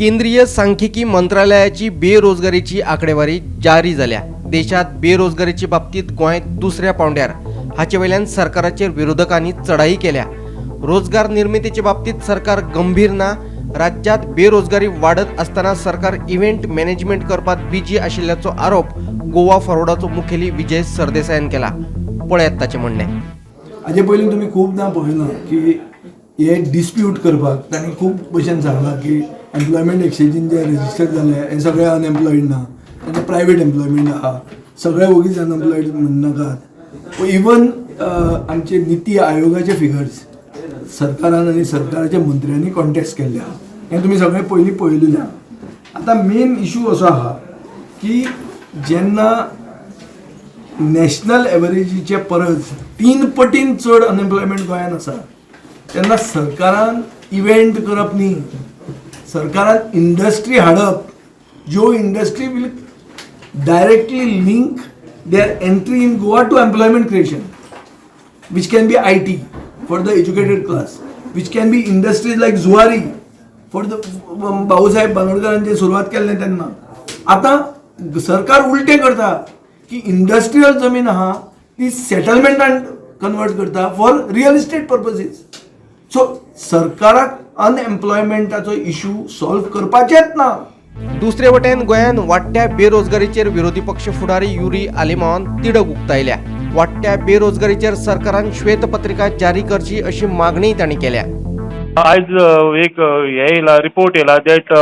केंद्रीय सांख्यिकी मंत्रालयाची बेरोजगारीची आकडेवारी जारी झाल्या। देशात बेरोजगारीच्या बाबतीत गोंय दुसऱ्या पावंड्यार। हाचे वेल्यान सरकाराचेर विरोधकांनी चढाई केल्या। रोजगार निर्मितीच्या बाबतीत सरकार गंभीर ना। राज्यात बेरोजगारी वाढत असताना सरकार इव्हेंट मॅनेजमेंट करपात बिजी आशिल्ल्याचो आरोप गोवा फॉरवर्डाचो मुखेली विजय सरदेसायान केला। पळयात ताचे म्हणणे। हाजे पयलीं तुमी खूबदां पळयलां की हे डिस्प्यूट करपाक तांणी खूब भशेन सांगलां की एम्प्लॉयमेंट एक्सचेंजीन जे रजिस्टर जाले हे सगळे अनएम्प्लॉयड ना, तांचे प्रायवेट एम्प्लॉयमेंट आहा, सगळे वगीच अनएम्प्लॉयड म्हणनाकात। इवन आमचे नीती आयोगाचे फिगर्स सरकारान आनी सरकाराच्या मंत्र्यांनी कॉन्टेस्ट केल्ले आहा, हें तुमी सगळे पयलीं पळयलेलें आहा। आतां मेन इशू असो आहा की जेन्ना नॅशनल एवरेजीचे परस 3 पटीन चड अनएम्प्लॉयमेंट गोंयांत आसा तेन्ना सरकारान इव्हेंट करप न्ही, सरकारान इंडस्ट्री हाडप, ज्यो industry will directly link their entry in Goa to employment creation, which can be IT for the educated class, which can be industries like Zuari for the Bhausaheb बांदोडकरांचे सुरवात केल्लें तेन्ना। आतां सरकार उलटें करता की इंडस्ट्रियल जमीन आहा ती सेटलमेंटान कन्वर्ट करता फॉर रियल इस्टेट पर्पसीस। सो सरकाराक अनएम्प्लॉयमेंटाचो इशू सॉल्व करपाचेच ना। दुसरे वटेन गोंयान वाडट्या बेरोजगारीचेर विरोधी पक्ष फुडारी युरी आलिमावान तिडक उक्तायल्या। वाडट्या बेरोजगारीचेर सरकारान श्वेतपत्रिका जारी करची अशी मागणी तांणी केल्या। आज एक हे येयला रिपोर्ट येयला that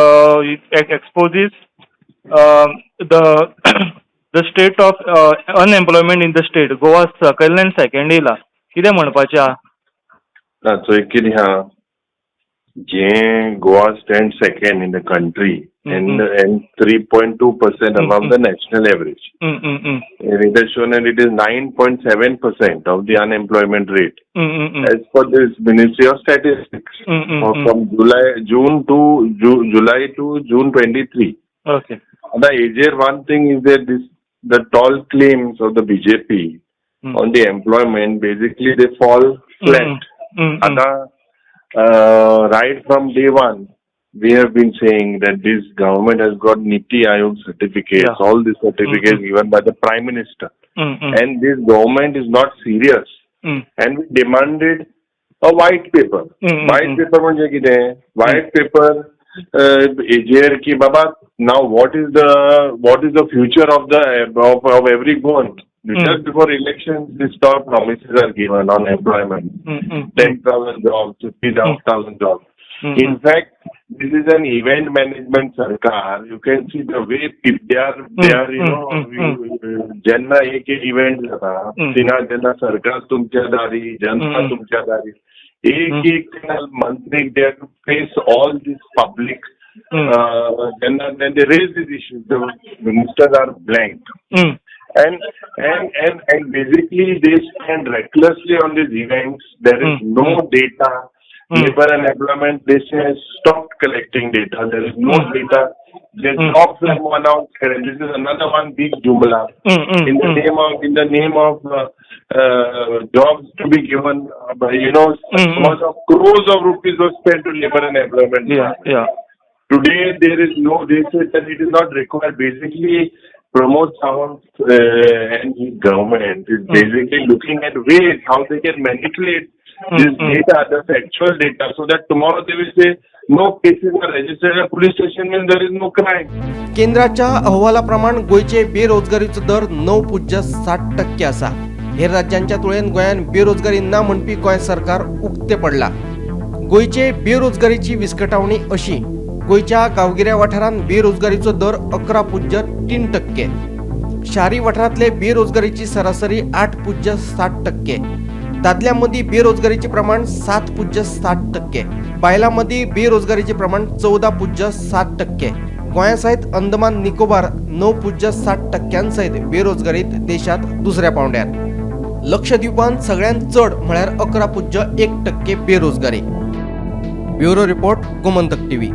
exposes the state of unemployment in the state Goa सकयल्यान सेकंड येयला। कितें म्हणपाचें आहा? So कितें आहा जे Goa stand second in the country and 3.2% above the national average. It has shown that it is 9.7% of the unemployment rate. As per this Ministry of Statistics, from June to July to June 23. Okay. Here one thing is that the tall claims of the BJP on the employment basically they fall flat. Right from day one, we have been saying that this government has got Niti Aayog certificates, all these certificates given by the Prime Minister. And this government is not serious. And we demanded a white paper. White paper म्हणजे कितें? White paper हेजेर की बाबा now what is the future of every Goan? Just before elections, these top promises are given on employment. 10,000 jobs, 50,000 jobs. In fact, this is an event management sarkar. You can see the way they are you know, jenna ek event jata jenna sarkar tumchya dari, janata tumchya dari, ek mantri they have to face all this public then they raise these issues. The ministers are blank. And basically they stand recklessly on these events. There is no data. Labor and employment, they say, has stopped collecting data. There is no data. They dropped them one out. And this is another one big jumla in the name of jobs to be given. Because of crores of rupees were spent to labor and employment. Today there is no. They say that it is not required. Basically, Pramod Sawant and his government is basically looking at ways how they can manipulate this data, the factual data, so that tomorrow they will say no cases are registered at police station means there is no crime. केंद्राच्या अहवालाप्रमाण गोयचे बेरोजगारीचो दर 9.7% आसा। हेर राज्यांच्या तुळेन गोंयान बेरोजगारी ना म्हणपी गोंय सरकार उक्ते पडला। गोयचे बेरोजगारीची विस्कटावणी अशी। गोयच्या गांवगिऱ्या वाठारांत बेरोजगारीचो दर 11.3%। शारी वाठारांतले बेरोजगारीची सरासरी 8.7%। दादल्यांमदी बेरोजगारीचे प्रमाण 7.7%। बायलांमदी बेरोजगारीचे प्रमाण 14.7%। गोंया सहित अंदमान निकोबार 9.7% सहित बेरोजगारीत देशात दुसऱ्या पावंड्यार। लक्षद्वीपांत सगळ्यांत चड म्हळ्यार 11.1% बेरोजगारी। Bureau report Gomantak TV.